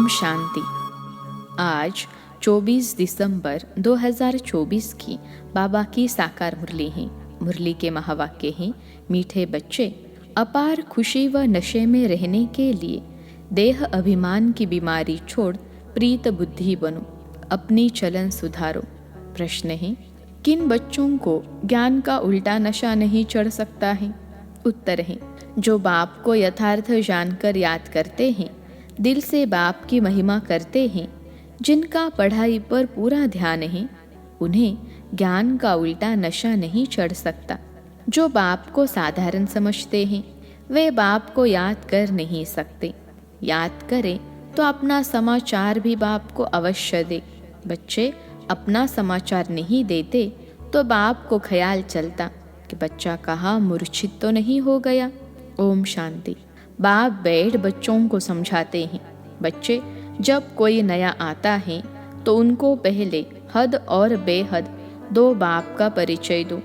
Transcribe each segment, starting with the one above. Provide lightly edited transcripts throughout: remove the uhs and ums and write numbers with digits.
शांति। आज 24 दिसंबर 2024 की बाबा की साकार मुरली है। मुरली के महावाक्य हैं, मीठे बच्चे, अपार खुशी व नशे में रहने के लिए देह अभिमान की बीमारी छोड़ प्रीत बुद्धि बनो, अपनी चलन सुधारो। प्रश्न है, किन बच्चों को ज्ञान का उल्टा नशा नहीं चढ़ सकता है? उत्तर है, जो बाप को यथार्थ जानकर याद करते हैं, दिल से बाप की महिमा करते हैं, जिनका पढ़ाई पर पूरा ध्यान है, उन्हें ज्ञान का उल्टा नशा नहीं चढ़ सकता। जो बाप को साधारण समझते हैं, वे बाप को याद कर नहीं सकते। याद करें तो अपना समाचार भी बाप को अवश्य दे। बच्चे अपना समाचार नहीं देते तो बाप को ख्याल चलता कि बच्चा कहाँ मूर्छित तो नहीं हो गया। ओम शांति। बाप बैठ बच्चों को समझाते हैं। बच्चे जब कोई नया आता है तो उनको पहले हद और बेहद दो बाप का परिचय दो।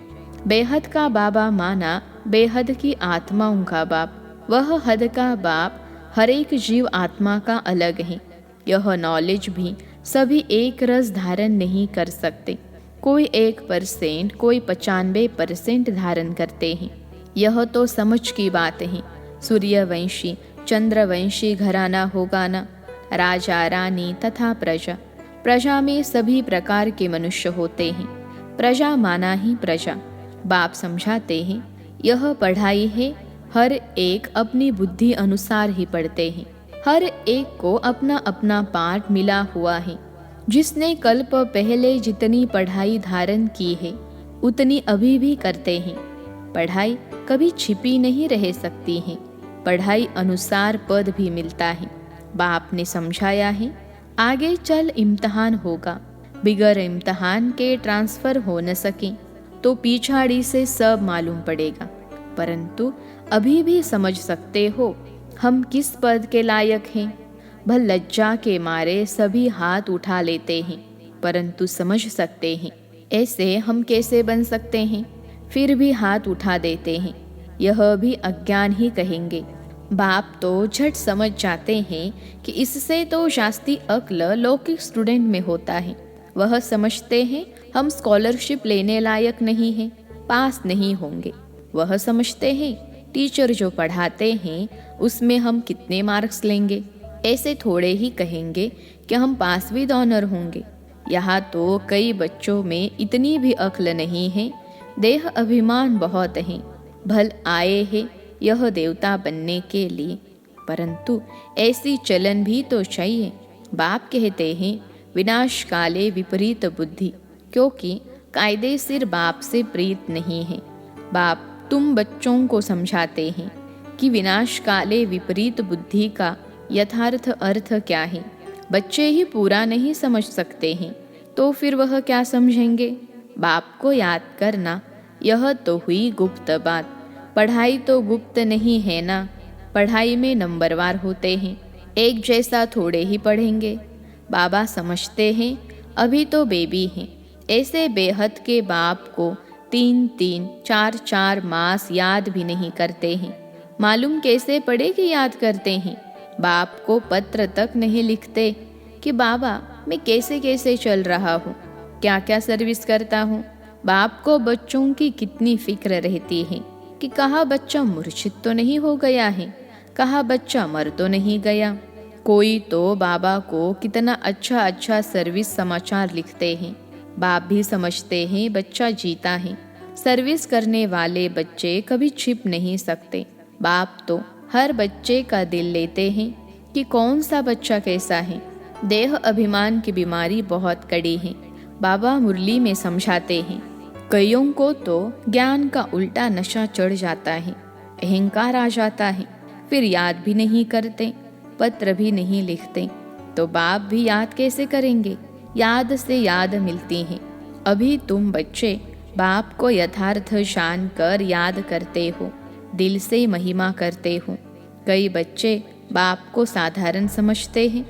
बेहद का बाबा माना बेहद की आत्माओं का बाप। वह हद का बाप हर एक जीव आत्मा का अलग है। यह नॉलेज भी सभी एक रस धारण नहीं कर सकते। कोई 1%, कोई 95% धारण करते हैं। यह तो समझ की बात है। सूर्यवंशी, चंद्रवंशी घराना होगा ना, राजा रानी तथा प्रजा। प्रजा में सभी प्रकार के मनुष्य होते हैं। प्रजा माना ही प्रजा। बाप समझाते हैं, यह पढ़ाई है, हर एक अपनी बुद्धि अनुसार ही पढ़ते हैं। हर एक को अपना अपना पाठ मिला हुआ है। जिसने कल्प पहले जितनी पढ़ाई धारण की है, उतनी अभी भी करते हैं। पढ़ाई कभी छिपी नहीं रह सकती है। पढ़ाई अनुसार पद भी मिलता है। बाप ने समझाया है, आगे चल इम्तहान होगा। बिगर इम्तहान के ट्रांसफर हो न सके तो पिछाड़ी से सब मालूम पड़ेगा। परंतु अभी भी समझ सकते हो हम किस पद के लायक हैं। भल लज्जा के मारे सभी हाथ उठा लेते हैं, परंतु समझ सकते हैं ऐसे हम कैसे बन सकते हैं, फिर भी हाथ उठा देते हैं। यह भी अज्ञान ही कहेंगे। बाप तो झट समझ जाते हैं कि इससे तो शास्त्री अक्ल लौकिक स्टूडेंट में होता है। वह समझते हैं हम स्कॉलरशिप लेने लायक नहीं हैं, पास नहीं होंगे। वह समझते हैं टीचर जो पढ़ाते हैं उसमें हम कितने मार्क्स लेंगे, ऐसे थोड़े ही कहेंगे कि हम पास विद ऑनर होंगे। यहाँ तो कई बच्चों में इतनी भी अक्ल नहीं है। देह अभिमान बहुत है। भल आए हैं यह देवता बनने के लिए, परंतु ऐसी चलन भी तो चाहिए। बाप कहते हैं, विनाश काले विपरीत बुद्धि, क्योंकि कायदे सिर बाप से प्रीत नहीं है। बाप तुम बच्चों को समझाते हैं कि विनाश काले विपरीत बुद्धि का यथार्थ अर्थ क्या है। बच्चे ही पूरा नहीं समझ सकते हैं तो फिर वह क्या समझेंगे। बाप को याद करना, यह तो हुई गुप्त बात। पढ़ाई तो गुप्त नहीं है ना। पढ़ाई में नंबरवार होते हैं, एक जैसा थोड़े ही पढ़ेंगे। बाबा समझते हैं अभी तो बेबी हैं। ऐसे बेहद के बाप को 3-3, 4-4 मास याद भी नहीं करते हैं। मालूम कैसे पड़े कि याद करते हैं। बाप को पत्र तक नहीं लिखते कि बाबा मैं कैसे कैसे चल रहा हूँ, क्या क्या सर्विस करता हूँ। बाप को बच्चों की कितनी फिक्र रहती है कि कहाँ बच्चा मूर्छित तो नहीं हो गया है, कहाँ बच्चा मर तो नहीं गया। कोई तो बाबा को कितना अच्छा अच्छा सर्विस समाचार लिखते हैं। बाप भी समझते हैं बच्चा जीता है। सर्विस करने वाले बच्चे कभी छिप नहीं सकते। बाप तो हर बच्चे का दिल लेते हैं कि कौन सा बच्चा कैसा है। देह अभिमान की बीमारी बहुत कड़ी है। बाबा मुरली में समझाते हैं, कईयों को तो ज्ञान का उल्टा नशा चढ़ जाता है, अहंकार आ जाता है, फिर याद भी नहीं करते, पत्र भी नहीं लिखते। तो बाप भी याद कैसे करेंगे। याद से याद मिलती है। अभी तुम बच्चे बाप को यथार्थ जान कर याद करते हो, दिल से महिमा करते हो। कई बच्चे बाप को साधारण समझते हैं,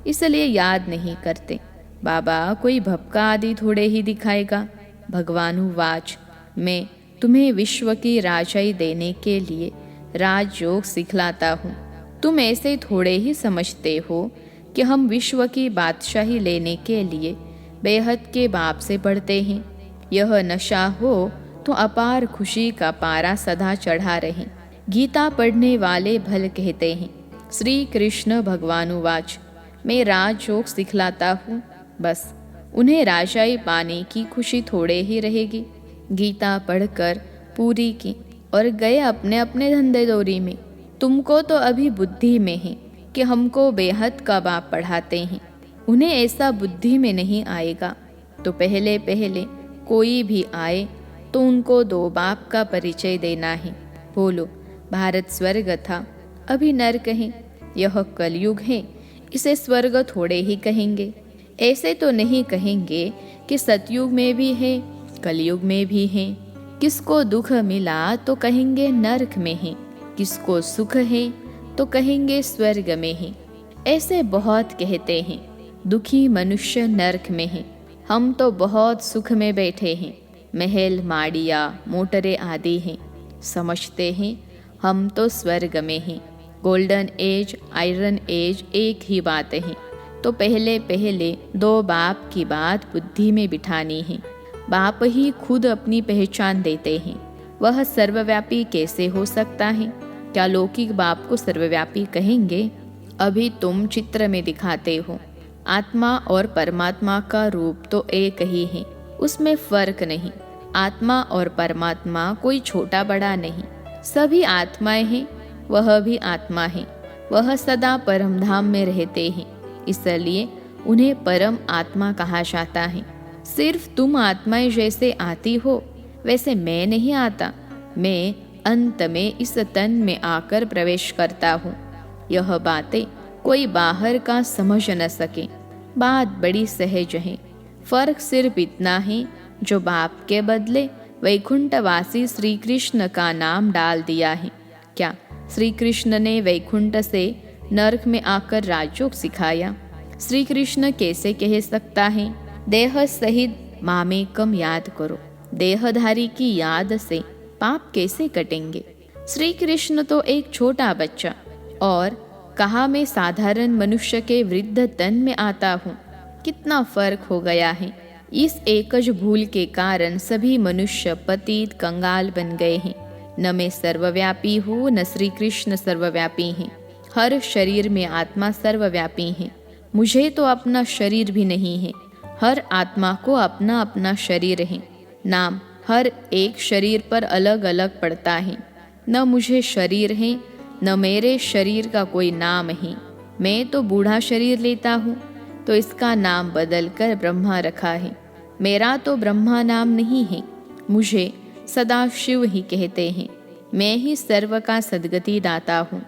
इसलिए याद नहीं करते। बाबा कोई भपका आदि थोड़े ही दिखाएगा। भगवानुवाच, मैं तुम्हें विश्व की राजाई देने के लिए राजयोग सिखलाता हूँ। तुम ऐसे थोड़े ही समझते हो कि हम विश्व की बादशाही लेने के लिए बेहद के बाप से पढ़ते हैं। यह नशा हो तो अपार खुशी का पारा सदा चढ़ा रहे। गीता पढ़ने वाले भल कहते हैं, श्री कृष्ण भगवानुवाच, मैं राजयोग सिखलाता हूँ, बस उन्हें राजाई पाने की खुशी थोड़े ही रहेगी। गीता पढ़कर पूरी की और गए अपने अपने धंधे दौरी में। तुमको तो अभी बुद्धि में है कि हमको बेहद का बाप पढ़ाते हैं, उन्हें ऐसा बुद्धि में नहीं आएगा। तो पहले पहले कोई भी आए तो उनको दो बाप का परिचय देना है। बोलो, भारत स्वर्ग था, अभी नर्क है। यह कलयुग है, इसे स्वर्ग थोड़े ही कहेंगे। ऐसे तो नहीं कहेंगे कि सतयुग में भी है, कलयुग में भी है। किसको दुख मिला तो कहेंगे नर्क में है, किसको सुख है तो कहेंगे स्वर्ग में है। ऐसे बहुत कहते हैं, दुखी मनुष्य नर्क में है, हम तो बहुत सुख में बैठे हैं, महल माड़िया मोटरें आदि हैं, समझते हैं हम तो स्वर्ग में हैं। गोल्डन एज आयरन एज एक ही बात है। तो पहले पहले दो बाप की बात बुद्धि में बिठानी है। बाप ही खुद अपनी पहचान देते हैं, वह सर्वव्यापी कैसे हो सकता है? क्या लौकिक बाप को सर्वव्यापी कहेंगे? अभी तुम चित्र में दिखाते हो, आत्मा और परमात्मा का रूप तो एक ही है, उसमें फर्क नहीं। आत्मा और परमात्मा कोई छोटा बड़ा नहीं, सभी आत्माएं हैं, वह भी आत्मा है। वह सदा परम धाम में रहते हैं, इसलिए उन्हें परम आत्मा कहा जाता है। सिर्फ तुम आत्माएं जैसे आती हो वैसे मैं नहीं आता। मैं अंत में इस तन में आकर प्रवेश करता हूँ। यह बातें कोई बाहर का समझ न सके, बात बड़ी सहज है। फर्क सिर्फ इतना है, जो बाप के बदले वैकुंठवासी श्री कृष्ण का नाम डाल दिया है। क्या श्री कृष्ण ने वैकुंठ से नरक में आकर राजयोग सिखाया? श्री कृष्ण कैसे कह सकता है, देह सहित मामेकम याद करो? देहधारी की याद से पाप कैसे कटेंगे? श्री कृष्ण तो एक छोटा बच्चा, और कहा मैं साधारण मनुष्य के वृद्ध तन में आता हूँ। कितना फर्क हो गया है। इस एकज भूल के कारण सभी मनुष्य पतित कंगाल बन गए हैं। न मैं सर्वव्यापी हूँ, न श्री कृष्ण सर्वव्यापी हैं। हर शरीर में आत्मा सर्वव्यापी है। मुझे तो अपना शरीर भी नहीं है। हर आत्मा को अपना अपना शरीर है। नाम हर एक शरीर पर अलग अलग पड़ता है। न मुझे शरीर है, न मेरे शरीर का कोई नाम है। मैं तो बूढ़ा शरीर लेता हूँ तो इसका नाम बदल कर ब्रह्मा रखा है। मेरा तो ब्रह्मा नाम नहीं है, मुझे सदा शिव ही कहते हैं। मैं ही सर्व का सद्गति दाता हूँ।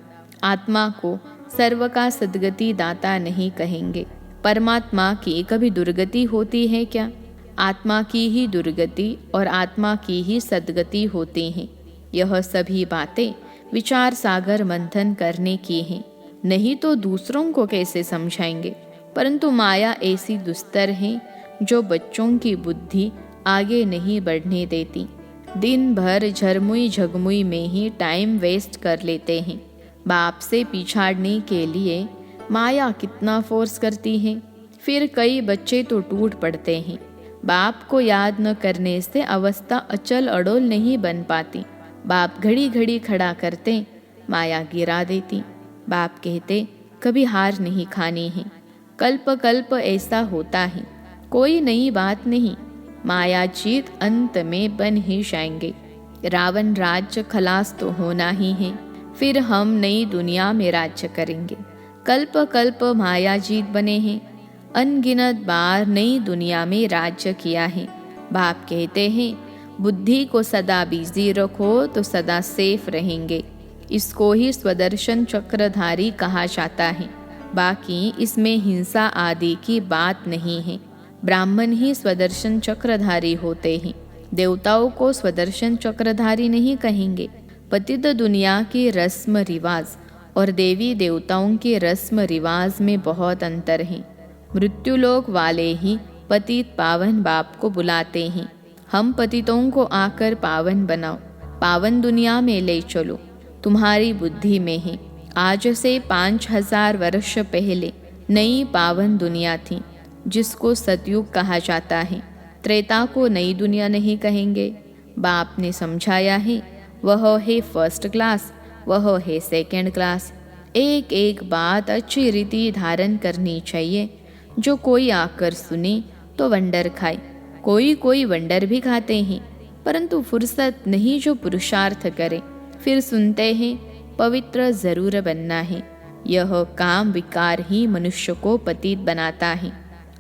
आत्मा को सर्व का सद्गति दाता नहीं कहेंगे। परमात्मा की कभी दुर्गति होती है क्या? आत्मा की ही दुर्गति और आत्मा की ही सद्गति होती हैं। यह सभी बातें विचार सागर मंथन करने की हैं, नहीं तो दूसरों को कैसे समझाएंगे। परंतु माया ऐसी दुस्तर है जो बच्चों की बुद्धि आगे नहीं बढ़ने देती। दिन भर झरमुई झगमुई में ही टाइम वेस्ट कर लेते हैं। बाप से पिछाड़ने के लिए माया कितना फोर्स करती है। फिर कई बच्चे तो टूट पड़ते हैं। बाप को याद न करने से अवस्था अचल अडोल नहीं बन पाती। बाप घड़ी घड़ी खड़ा करते, माया गिरा देती। बाप कहते कभी हार नहीं खानी है। कल्प कल्प ऐसा होता है, कोई नई बात नहीं। माया जीत अंत में बन ही जाएंगे। रावण राज्य खलास तो होना ही है, फिर हम नई दुनिया में राज्य करेंगे। कल्प कल्प माया जीत बने हैं, अनगिनत बार नई दुनिया में राज्य किया है। बाप कहते हैं बुद्धि को सदा बिजी रखो तो सदा सेफ रहेंगे। इसको ही स्वदर्शन चक्रधारी कहा जाता है। बाकी इसमें हिंसा आदि की बात नहीं है। ब्राह्मण ही स्वदर्शन चक्रधारी होते हैं, देवताओं को स्वदर्शन चक्रधारी नहीं कहेंगे। पतित दुनिया की रस्म रिवाज और देवी देवताओं के रस्म रिवाज में बहुत अंतर है। मृत्युलोक वाले ही पतित पावन बाप को बुलाते हैं, हम पतितों को आकर पावन बनाओ, पावन दुनिया में ले चलो। तुम्हारी बुद्धि में है। आज से 5000 वर्ष पहले नई पावन दुनिया थी जिसको सतयुग कहा जाता है। त्रेता को नई दुनिया नहीं कहेंगे। बाप ने समझाया है, वह है फर्स्ट क्लास, वह है सेकंड क्लास। एक एक बात अच्छी रीति धारण करनी चाहिए। जो कोई आकर सुने तो वंडर खाए। कोई कोई वंडर भी खाते हैं, परंतु फुर्सत नहीं जो पुरुषार्थ करे। फिर सुनते हैं, पवित्र जरूर बनना है। यह काम विकार ही मनुष्य को पतित बनाता है।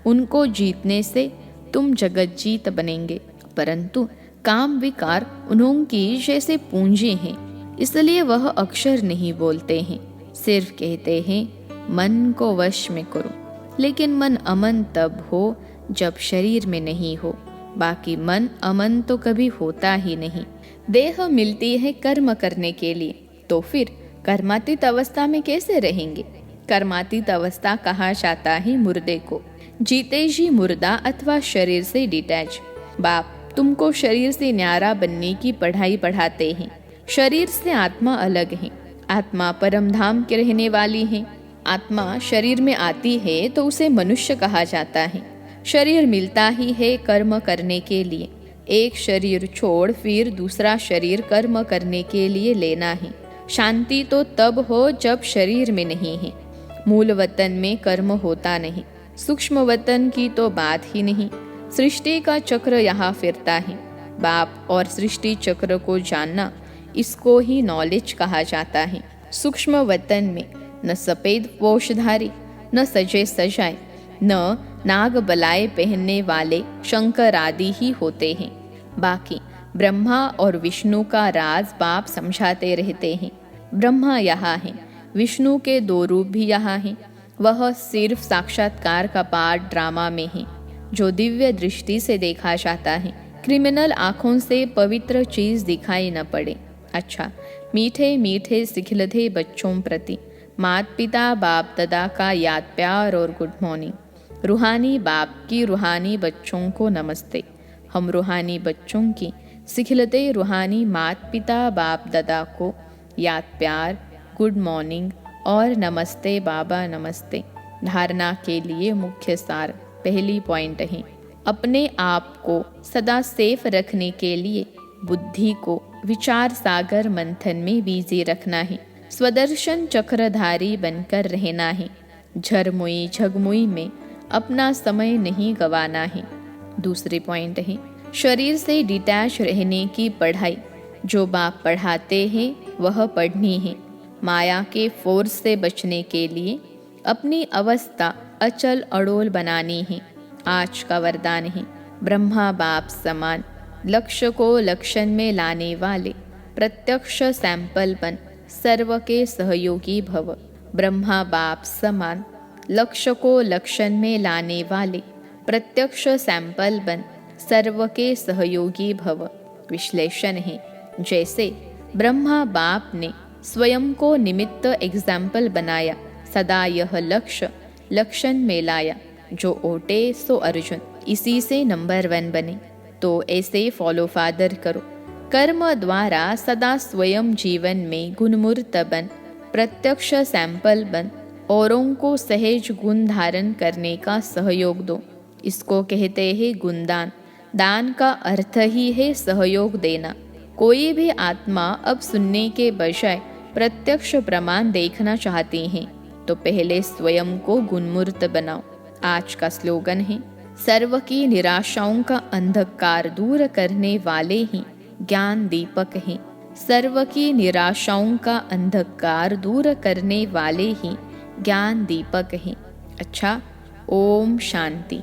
उनको जीतने से तुम जगत जीत बनेंगे, परंतु काम विकार उन्होंने जैसे पूंजी हैं, इसलिए वह अक्षर नहीं बोलते हैं। सिर्फ कहते हैं मन को वश में करो। लेकिन मन अमन तब हो जब शरीर में नहीं हो, बाकी मन अमन तो कभी होता ही नहीं। देह मिलती है कर्म करने के लिए, तो फिर कर्मातीत अवस्था में कैसे रहेंगे? कर्मातीत अवस्था कहा जाता है मुर्दे को। जीते जी मुर्दा अथवा शरीर से डिटैच। बाप तुमको शरीर से न्यारा बनने की पढ़ाई पढ़ाते हैं। शरीर से आत्मा अलग है। आत्मा परम धाम के रहने वाली है। आत्मा शरीर में आती है तो उसे मनुष्य कहा जाता है। शरीर मिलता ही है कर्म करने के लिए। एक शरीर छोड़ फिर दूसरा शरीर कर्म करने के लिए लेना है। शांति तो तब हो जब शरीर में नहीं है। मूल वतन में कर्म होता नहीं। सूक्ष्म वतन की तो बात ही नहीं। सृष्टि का चक्र यहाँ फिरता है। बाप और सृष्टि चक्र को जानना, इसको ही नॉलेज कहा जाता है। सूक्ष्म वतन में न सफेद पोषधारी, न सजे सजाए, न नाग बलाए पहनने वाले शंकर आदि ही होते हैं। बाकी ब्रह्मा और विष्णु का राज बाप समझाते रहते हैं। ब्रह्मा यहाँ है, विष्णु के दो रूप भी यहाँ हैं। वह सिर्फ साक्षात्कार का पार्ट ड्रामा में है, जो दिव्य दृष्टि से देखा जाता है। क्रिमिनल आँखों से पवित्र चीज दिखाई न पड़े। अच्छा, मीठे मीठे सिखलते बच्चों प्रति माता पिता बाप दादा का याद प्यार और गुड मॉर्निंग। रूहानी बाप की रूहानी बच्चों को नमस्ते। हम रूहानी बच्चों की सिखलते रूहानी माता पिता बाप दादा को याद प्यार, गुड मॉर्निंग और नमस्ते बाबा नमस्ते। धारणा के लिए मुख्य सार पहली पॉइंट है, अपने आप को सदा सेफ रखने के लिए बुद्धि को विचार सागर मंथन में बिजी रखना है। स्वदर्शन चक्रधारी बनकर रहना है। झरमुई झगमुई में अपना समय नहीं गंवाना है। दूसरी पॉइंट है, शरीर से डिटैच रहने की पढ़ाई। जो बाप पढ़ाते हैं वह पढ़नी है। माया के फोर्स से बचने के लिए अपनी अवस्था अचल अड़ोल बनानी है। आज का वरदान है, ब्रह्मा बाप समान लक्ष्य को लक्षण में लाने वाले प्रत्यक्ष सैंपल बन सर्व के सहयोगी भव। ब्रह्मा बाप समान लक्ष्य को लक्षण में लाने वाले प्रत्यक्ष सैंपल बन सर्व के सहयोगी भव। विश्लेषण है, जैसे ब्रह्मा बाप ने स्वयं को निमित्त एग्जाम्पल बनाया, सदा यह लक्ष्य लक्षण में लाया। जो ओटे सो अर्जुन, इसी से नंबर 1 बने। तो ऐसे फॉलो फादर करो। कर्म द्वारा सदा स्वयं जीवन में गुणमूर्त बन, प्रत्यक्ष सैंपल बन, औरों को सहज गुण धारण करने का सहयोग दो। इसको कहते हैं गुणदान। दान का अर्थ ही है सहयोग देना। कोई भी आत्मा अब सुनने के बजाय प्रत्यक्ष प्रमाण देखना चाहती हैं, तो पहले स्वयं को गुणमूर्त बनाओ। आज का स्लोगन है, सर्व की निराशाओं का अंधकार दूर करने वाले ही ज्ञान दीपक हैं। सर्व की निराशाओं का अंधकार दूर करने वाले ही ज्ञान दीपक हैं। अच्छा, ओम शांति।